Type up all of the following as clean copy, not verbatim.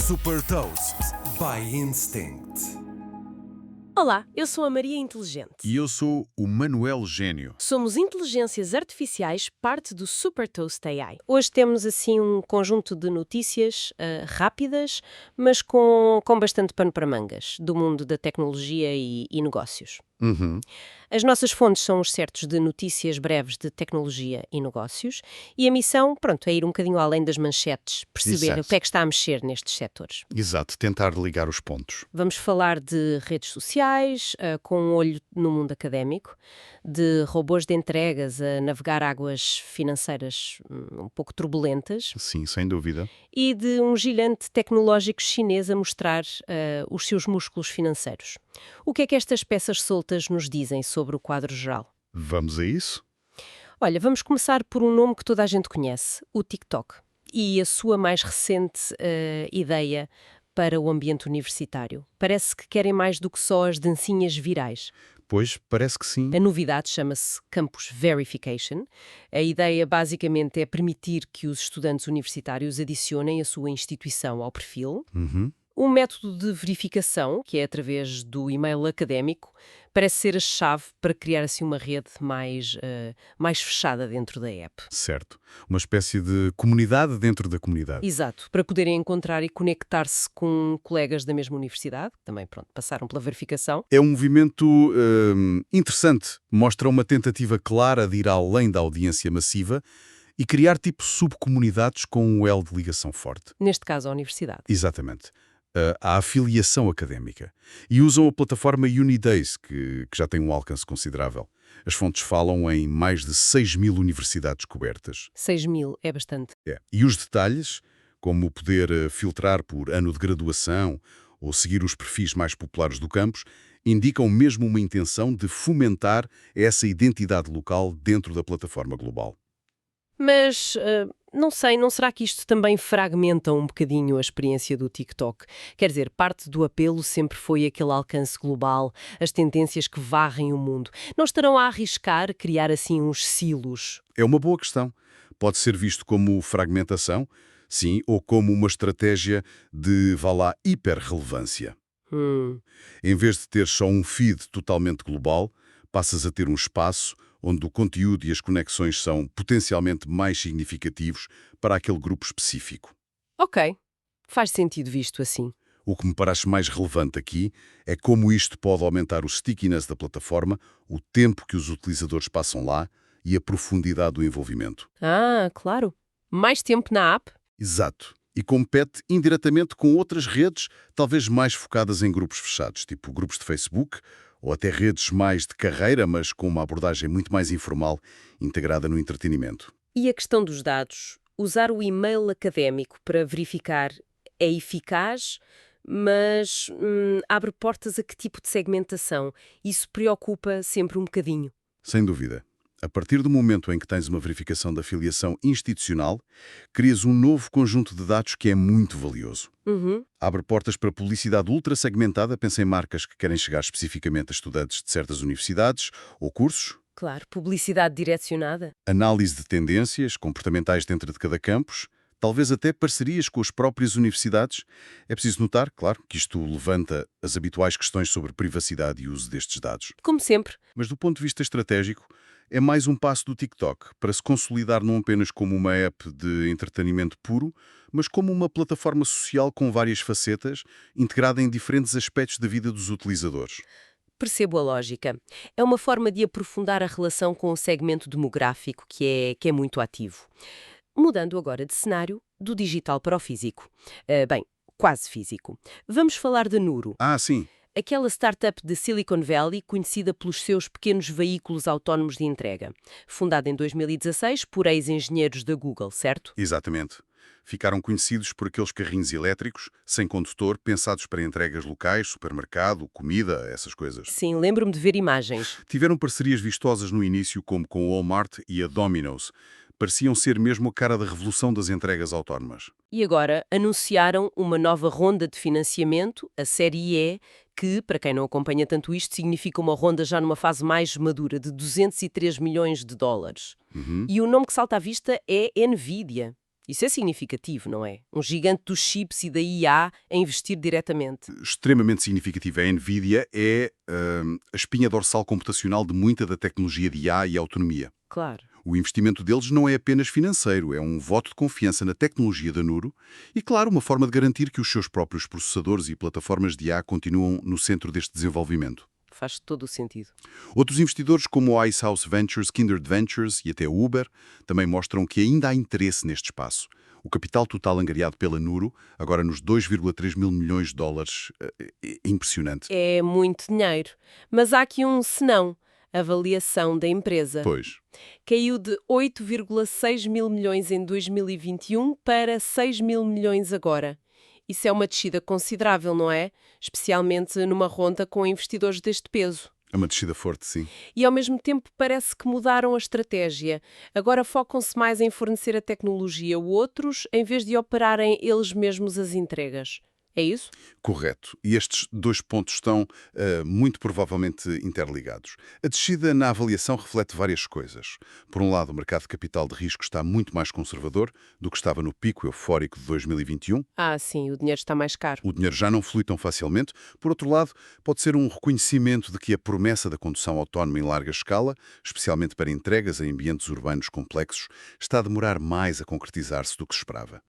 Super Toast by Instinct. Olá, eu sou a Maria Inteligente. E eu sou o Manuel Gênio. Somos inteligências artificiais, parte do Super Toast AI. Hoje temos assim um conjunto de notícias rápidas, mas com bastante pano para mangas, do mundo da tecnologia e negócios. As nossas fontes são os certos de notícias breves de tecnologia e negócios, e a missão, é ir um bocadinho além das manchetes, perceber Exato. o que é que está a mexer nestes setores. Exato, tentar ligar os pontos. Vamos falar de redes sociais, com um olho no mundo académico, de robôs de entregas a navegar águas financeiras um pouco turbulentas Sim, sem dúvida. e de um gigante tecnológico chinês a mostrar os seus músculos financeiros. O que é que estas peças soltas nos dizem sobre o quadro geral? Vamos a isso? Olha, vamos começar por um nome que toda a gente conhece, o TikTok, e a sua mais recente ideia para o ambiente universitário. Parece que querem mais do que só as dancinhas virais. Pois, parece que sim. A novidade chama-se Campus Verification. A ideia basicamente é permitir que os estudantes universitários adicionem a sua instituição ao perfil. Um método de verificação, que é através do e-mail académico, parece ser a chave para criar assim uma rede mais fechada dentro da app. Certo. Uma espécie de comunidade dentro da comunidade. Exato, para poderem encontrar e conectar-se com colegas da mesma universidade, que também passaram pela verificação. É um movimento interessante. Mostra uma tentativa clara de ir além da audiência massiva e criar tipo subcomunidades com um elo de ligação forte. Neste caso, a universidade. Exatamente. A afiliação académica. E usam a plataforma Unidays, que já tem um alcance considerável. As fontes falam em mais de 6.000 universidades cobertas. 6.000 é bastante. E os detalhes, como poder filtrar por ano de graduação ou seguir os perfis mais populares do campus, indicam mesmo uma intenção de fomentar essa identidade local dentro da plataforma global. Mas, não sei, não será que isto também fragmenta um bocadinho a experiência do TikTok? Quer dizer, parte do apelo sempre foi aquele alcance global, as tendências que varrem o mundo. Não estarão a arriscar criar assim uns silos? É uma boa questão. Pode ser visto como fragmentação, sim, ou como uma estratégia de, vá lá, hiperrelevância. Em vez de ter só um feed totalmente global, passas a ter um espaço onde o conteúdo e as conexões são potencialmente mais significativos para aquele grupo específico. Ok, faz sentido visto assim. O que me parece mais relevante aqui é como isto pode aumentar o stickiness da plataforma, o tempo que os utilizadores passam lá e a profundidade do envolvimento. Ah, claro. Mais tempo na app? Exato. E compete indiretamente com outras redes, talvez mais focadas em grupos fechados, tipo grupos de Facebook, ou até redes mais de carreira, mas com uma abordagem muito mais informal, integrada no entretenimento. E a questão dos dados? Usar o e-mail académico para verificar é eficaz, mas abre portas a que tipo de segmentação? Isso preocupa sempre um bocadinho. Sem dúvida. A partir do momento em que tens uma verificação da filiação institucional, crias um novo conjunto de dados que é muito valioso. Abre portas para publicidade ultra segmentada, pensa em marcas que querem chegar especificamente a estudantes de certas universidades ou cursos. Claro, publicidade direcionada. Análise de tendências comportamentais dentro de cada campus, talvez até parcerias com as próprias universidades. É preciso notar, claro, que isto levanta as habituais questões sobre privacidade e uso destes dados. Como sempre. Mas do ponto de vista estratégico, é mais um passo do TikTok para se consolidar não apenas como uma app de entretenimento puro, mas como uma plataforma social com várias facetas, integrada em diferentes aspectos da vida dos utilizadores. Percebo a lógica. É uma forma de aprofundar a relação com o segmento demográfico que é muito ativo. Mudando agora de cenário, do digital para o físico. Quase físico. Vamos falar da Nuro. Ah, sim. Aquela startup de Silicon Valley conhecida pelos seus pequenos veículos autónomos de entrega. Fundada em 2016 por ex-engenheiros da Google, certo? Exatamente. Ficaram conhecidos por aqueles carrinhos elétricos, sem condutor, pensados para entregas locais, supermercado, comida, essas coisas. Sim, lembro-me de ver imagens. Tiveram parcerias vistosas no início, como com o Walmart e a Domino's. Pareciam ser mesmo a cara da revolução das entregas autónomas. E agora anunciaram uma nova ronda de financiamento, a Série E, que, para quem não acompanha tanto isto, significa uma ronda já numa fase mais madura, de 203 milhões de dólares. E o nome que salta à vista é NVIDIA. Isso é significativo, não é? Um gigante dos chips e da IA a investir diretamente. Extremamente significativa. A NVIDIA é a espinha dorsal computacional de muita da tecnologia de IA e autonomia. Claro. O investimento deles não é apenas financeiro, é um voto de confiança na tecnologia da Nuro e, claro, uma forma de garantir que os seus próprios processadores e plataformas de IA continuam no centro deste desenvolvimento. Faz todo o sentido. Outros investidores, como o Icehouse Ventures, Kindred Ventures e até o Uber, também mostram que ainda há interesse neste espaço. O capital total angariado pela Nuro, agora nos 2,3 mil milhões de dólares, é impressionante. É muito dinheiro. Mas há aqui um senão. A avaliação da empresa. Pois. Caiu de 8,6 mil milhões em 2021 para 6 mil milhões agora. Isso é uma descida considerável, não é? Especialmente numa ronda com investidores deste peso. É uma descida forte, sim. E ao mesmo tempo parece que mudaram a estratégia. Agora focam-se mais em fornecer a tecnologia a outros, em vez de operarem eles mesmos as entregas. É isso? Correto. E estes dois pontos estão muito provavelmente interligados. A descida na avaliação reflete várias coisas. Por um lado, o mercado de capital de risco está muito mais conservador do que estava no pico eufórico de 2021. Ah, sim, o dinheiro está mais caro. O dinheiro já não flui tão facilmente. Por outro lado, pode ser um reconhecimento de que a promessa da condução autónoma em larga escala, especialmente para entregas em ambientes urbanos complexos, está a demorar mais a concretizar-se do que se esperava.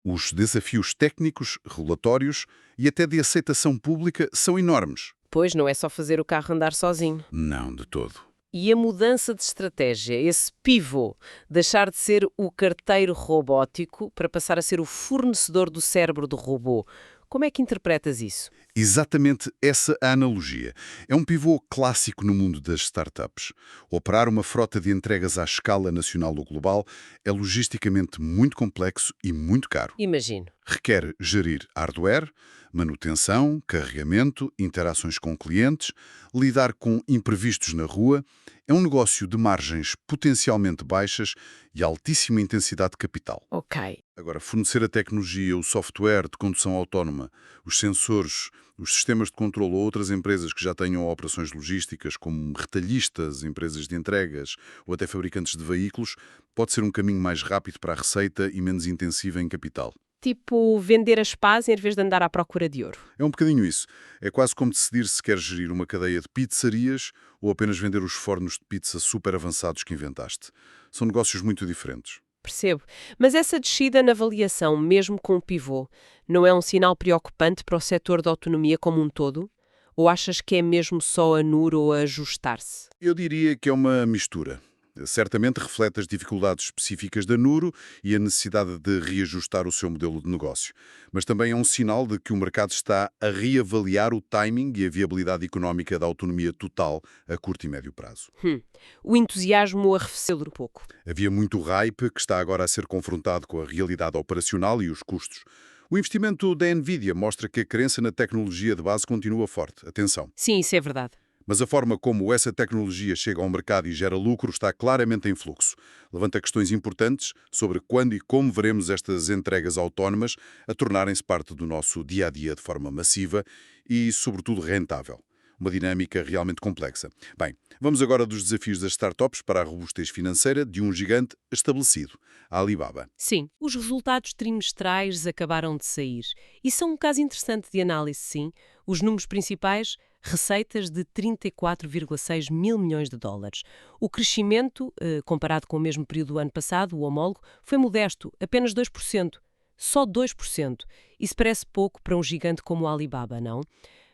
Os desafios técnicos, regulatórios e até de aceitação pública são enormes. Pois não é só fazer o carro andar sozinho. Não, de todo. E a mudança de estratégia, esse pivô, deixar de ser o carteiro robótico para passar a ser o fornecedor do cérebro do robô. Como é que interpretas isso? Exatamente essa a analogia. É um pivô clássico no mundo das startups. Operar uma frota de entregas à escala nacional ou global é logisticamente muito complexo e muito caro. Imagino. Requer gerir hardware, manutenção, carregamento, interações com clientes, lidar com imprevistos na rua. É um negócio de margens potencialmente baixas e altíssima intensidade de capital. Ok. Agora, fornecer a tecnologia, o software de condução autónoma, os sensores, os sistemas de controle a outras empresas que já tenham operações logísticas, como retalhistas, empresas de entregas ou até fabricantes de veículos, pode ser um caminho mais rápido para a receita e menos intensivo em capital. Tipo vender as pás em vez de andar à procura de ouro. É um bocadinho isso. É quase como decidir se quer gerir uma cadeia de pizzarias ou apenas vender os fornos de pizza super avançados que inventaste. São negócios muito diferentes. Percebo. Mas essa descida na avaliação, mesmo com o pivô, não é um sinal preocupante para o setor da autonomia como um todo? Ou achas que é mesmo só a Nuro a ajustar-se? Eu diria que é uma mistura. Certamente reflete as dificuldades específicas da Nuro e a necessidade de reajustar o seu modelo de negócio. Mas também é um sinal de que o mercado está a reavaliar o timing e a viabilidade económica da autonomia total a curto e médio prazo. O entusiasmo arrefeceu um pouco. Havia muito hype que está agora a ser confrontado com a realidade operacional e os custos. O investimento da NVIDIA mostra que a crença na tecnologia de base continua forte. Atenção. Sim, isso é verdade. Mas a forma como essa tecnologia chega ao mercado e gera lucro está claramente em fluxo. Levanta questões importantes sobre quando e como veremos estas entregas autónomas a tornarem-se parte do nosso dia-a-dia de forma massiva e, sobretudo, rentável. Uma dinâmica realmente complexa. Bem, vamos agora dos desafios das startups para a robustez financeira de um gigante estabelecido, a Alibaba. Sim, os resultados trimestrais acabaram de sair. E são um caso interessante de análise, sim. Os números principais, receitas de 34,6 mil milhões de dólares. O crescimento, comparado com o mesmo período do ano passado, o homólogo, foi modesto, apenas 2%. Só 2%. Isso parece pouco para um gigante como a Alibaba, não?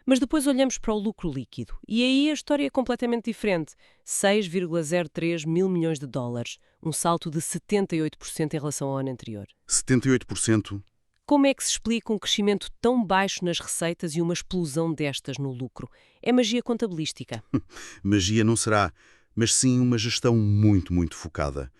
Mas depois olhamos para o lucro líquido. E aí a história é completamente diferente. 6,03 mil milhões de dólares. Um salto de 78% em relação ao ano anterior. 78%? Como é que se explica um crescimento tão baixo nas receitas e uma explosão destas no lucro? É magia contabilística. Magia não será, mas sim uma gestão muito focada.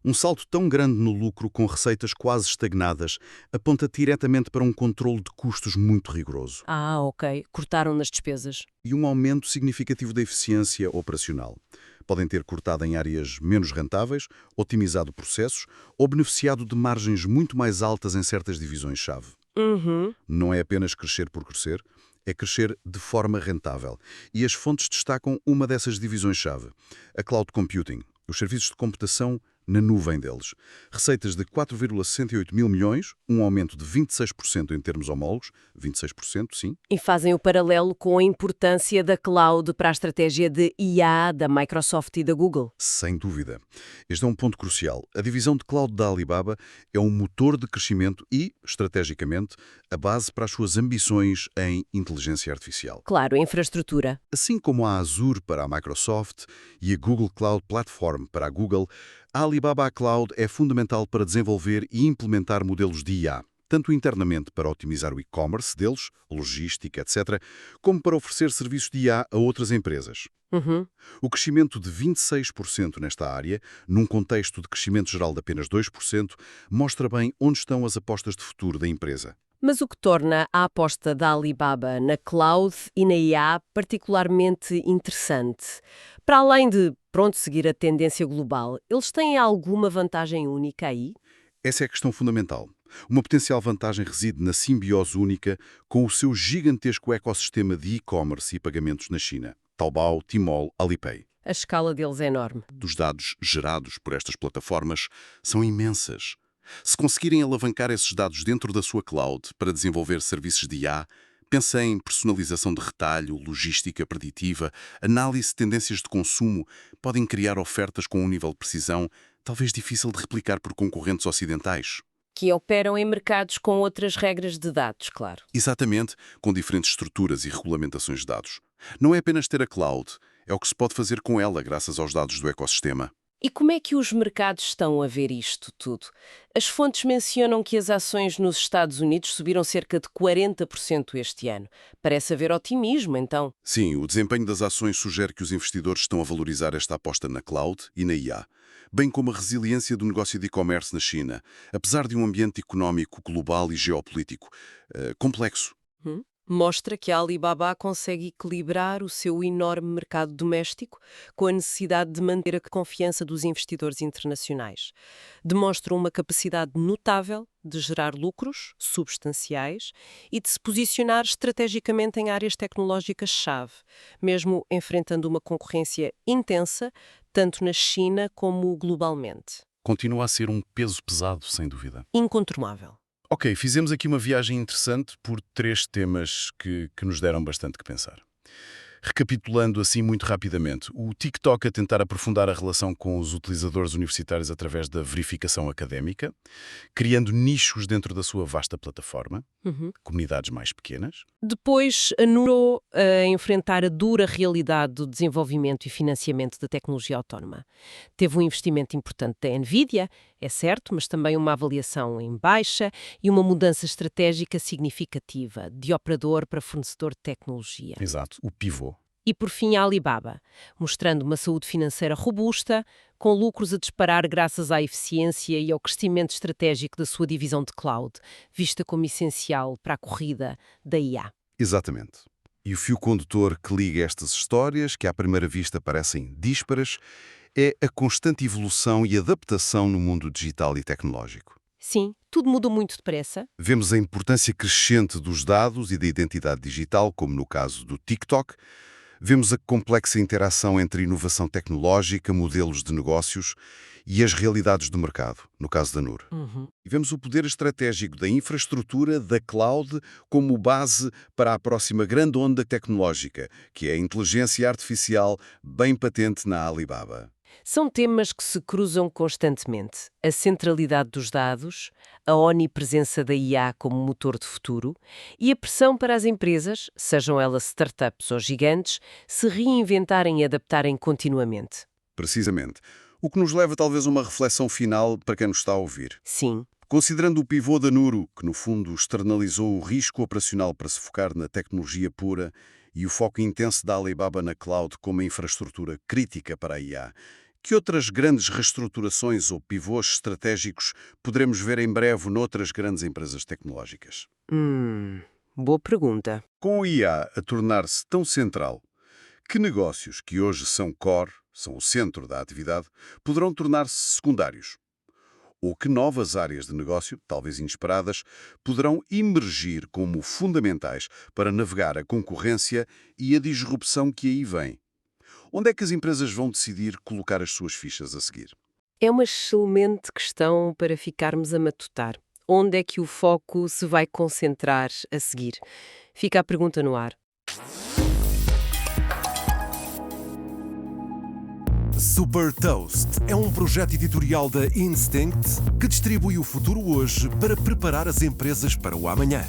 Um salto tão grande no lucro com receitas quase estagnadas aponta diretamente para um controle de custos muito rigoroso. Ah, ok. Cortaram nas despesas. E um aumento significativo da eficiência operacional. Podem ter cortado em áreas menos rentáveis, otimizado processos ou beneficiado de margens muito mais altas em certas divisões-chave. Não é apenas crescer por crescer, é crescer de forma rentável. E as fontes destacam uma dessas divisões-chave, a Cloud Computing, os serviços de computação na nuvem deles. Receitas de 4,68 mil milhões, um aumento de 26% em termos homólogos, 26%, sim. E fazem o paralelo com a importância da cloud para a estratégia de IA da Microsoft e da Google. Sem dúvida. Este é um ponto crucial. A divisão de cloud da Alibaba é um motor de crescimento e, estrategicamente, a base para as suas ambições em inteligência artificial. Claro, a infraestrutura. Assim como a Azure para a Microsoft e a Google Cloud Platform para a Google, a Alibaba Cloud é fundamental para desenvolver e implementar modelos de IA, tanto internamente para otimizar o e-commerce deles, logística, etc., como para oferecer serviços de IA a outras empresas. O crescimento de 26% nesta área, num contexto de crescimento geral de apenas 2%, mostra bem onde estão as apostas de futuro da empresa. Mas o que torna a aposta da Alibaba na cloud e na IA particularmente interessante? Para além de, seguir a tendência global, eles têm alguma vantagem única aí? Essa é a questão fundamental. Uma potencial vantagem reside na simbiose única com o seu gigantesco ecossistema de e-commerce e pagamentos na China. Taobao, Tmall, Alipay. A escala deles é enorme. Dos dados gerados por estas plataformas são imensas. Se conseguirem alavancar esses dados dentro da sua cloud para desenvolver serviços de IA, pensa em personalização de retalho, logística preditiva, análise de tendências de consumo, podem criar ofertas com um nível de precisão talvez difícil de replicar por concorrentes ocidentais. Que operam em mercados com outras regras de dados, claro. Exatamente, com diferentes estruturas e regulamentações de dados. Não é apenas ter a cloud, é o que se pode fazer com ela graças aos dados do ecossistema. E como é que os mercados estão a ver isto tudo? As fontes mencionam que as ações nos Estados Unidos subiram cerca de 40% este ano. Parece haver otimismo, então. Sim, o desempenho das ações sugere que os investidores estão a valorizar esta aposta na cloud e na IA, bem como a resiliência do negócio de e-commerce na China, apesar de um ambiente económico global e geopolítico complexo. Mostra que a Alibaba consegue equilibrar o seu enorme mercado doméstico com a necessidade de manter a confiança dos investidores internacionais. Demonstra uma capacidade notável de gerar lucros substanciais e de se posicionar estrategicamente em áreas tecnológicas-chave, mesmo enfrentando uma concorrência intensa, tanto na China como globalmente. Continua a ser um peso pesado, sem dúvida. Incontornável. Ok, fizemos aqui uma viagem interessante por 3 temas que nos deram bastante que pensar. Recapitulando assim muito rapidamente, o TikTok a tentar aprofundar a relação com os utilizadores universitários através da verificação académica, criando nichos dentro da sua vasta plataforma, comunidades mais pequenas. Depois, a Nuro a enfrentar a dura realidade do desenvolvimento e financiamento da tecnologia autónoma. Teve um investimento importante da NVIDIA, é certo, mas também uma avaliação em baixa e uma mudança estratégica significativa de operador para fornecedor de tecnologia. Exato, o pivô. E, por fim, a Alibaba, mostrando uma saúde financeira robusta, com lucros a disparar graças à eficiência e ao crescimento estratégico da sua divisão de cloud, vista como essencial para a corrida da IA. Exatamente. E o fio condutor que liga estas histórias, que à primeira vista parecem díspares, é a constante evolução e adaptação no mundo digital e tecnológico. Sim, tudo mudou muito depressa. Vemos a importância crescente dos dados e da identidade digital, como no caso do TikTok. Vemos a complexa interação entre inovação tecnológica, modelos de negócios e as realidades do mercado, no caso da NUR. E vemos o poder estratégico da infraestrutura, da cloud, como base para a próxima grande onda tecnológica, que é a inteligência artificial, bem patente na Alibaba. São temas que se cruzam constantemente. A centralidade dos dados, a onipresença da IA como motor de futuro e a pressão para as empresas, sejam elas startups ou gigantes, se reinventarem e adaptarem continuamente. Precisamente. O que nos leva talvez a uma reflexão final para quem nos está a ouvir. Sim. Considerando o pivô da Nuro, que no fundo externalizou o risco operacional para se focar na tecnologia pura e o foco intenso da Alibaba na cloud como infraestrutura crítica para a IA, que outras grandes reestruturações ou pivôs estratégicos poderemos ver em breve noutras grandes empresas tecnológicas? Boa pergunta. Com o IA a tornar-se tão central, que negócios que hoje são core, são o centro da atividade, poderão tornar-se secundários? Ou que novas áreas de negócio, talvez inesperadas, poderão emergir como fundamentais para navegar a concorrência e a disrupção que aí vem? Onde é que as empresas vão decidir colocar as suas fichas a seguir? É uma excelente questão para ficarmos a matutar. Onde é que o foco se vai concentrar a seguir? Fica a pergunta no ar. Super Toast é um projeto editorial da Instinct que distribui o futuro hoje para preparar as empresas para o amanhã.